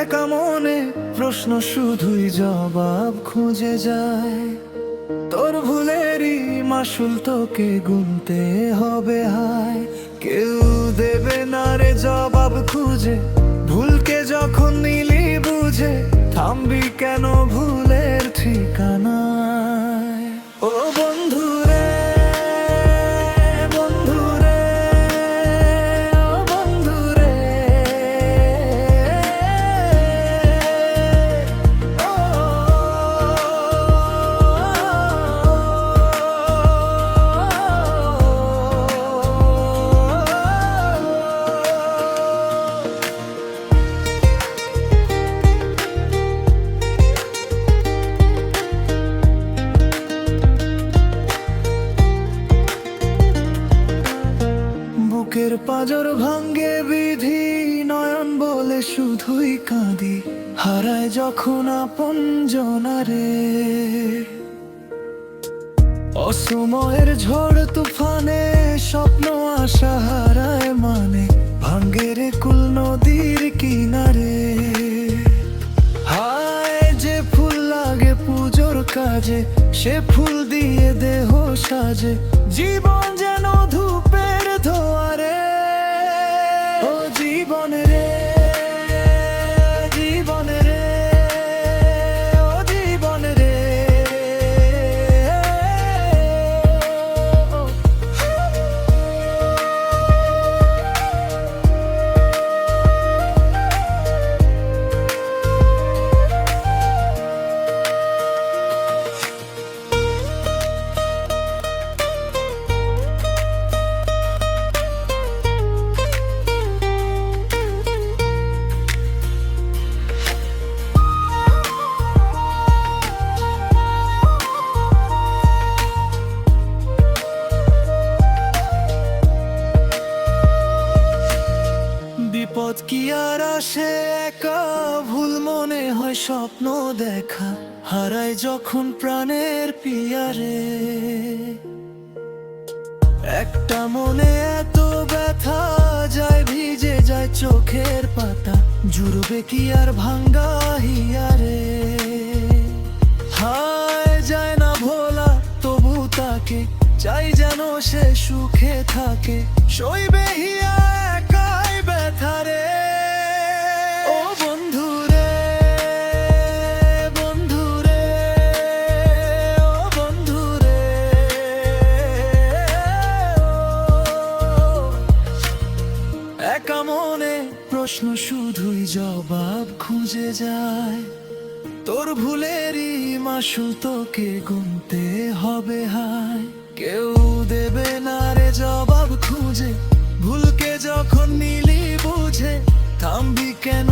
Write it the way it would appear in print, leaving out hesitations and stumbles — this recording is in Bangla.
একা মনে প্রশ্ন শুধুই জবাব খুঁজে যায়। তোর ভুলেরই মাসুল তোকে গুনতে হবে হায়। কেউ দেবে না রে জবাব খুঁজে, ভুলকে যখন নিলি বুঝে, থামবি কেন ভুলের ঠিকানায়? ও বন্ধু রে, বন্ধু রে, ও বন্ধু রে, ও বুকের পাঁজর ভাঙ্গে বিধি, নয়ন বলে শুধুই কাঁদি, হারায় যখন আপন জনারে। অসময়ের ঝড় তুফানে স্বপ্ন আশা হারায় মানে, ভাঙ্গে রে কুল নদীর কিনারে। হায় যে ফুল লাগে পুজোর কাজে, সে ফুল দিয়ে দেহ সাজে, জীবন যেন ধূপের ধোয়ারে। ও জীবন রে, জীবন রে, ও জীবন রে, বিপদ কি আর আসে একা, ভুল মনে হয় স্বপ্ন দেখা, হারায় যখন প্রাণের পিয়ারে। একটা মনে এত ব্যথা, যায় ভিজে যায় চোখের পাতা, জুড়বে কি আর ভাঙ্গা হিয়ারে। হায় যায় না ভোলা তবু তাকে, চাই যেন সে সুখে থাকে, সইবে হিয়া একাই ব্যথারে। ও বন্ধু রে, বন্ধু রে, ও বন্ধু রে, একা মনে প্রশ্ন শুধুই জবাব খুঁজে যায়। তোর ভুলেরই মাসুল তোকে গুনতে হবে হায়। কেউ দেবে না রে জবাব খুঁজে, ভুলকে যখন নিলি বুঝে, থামবি কেন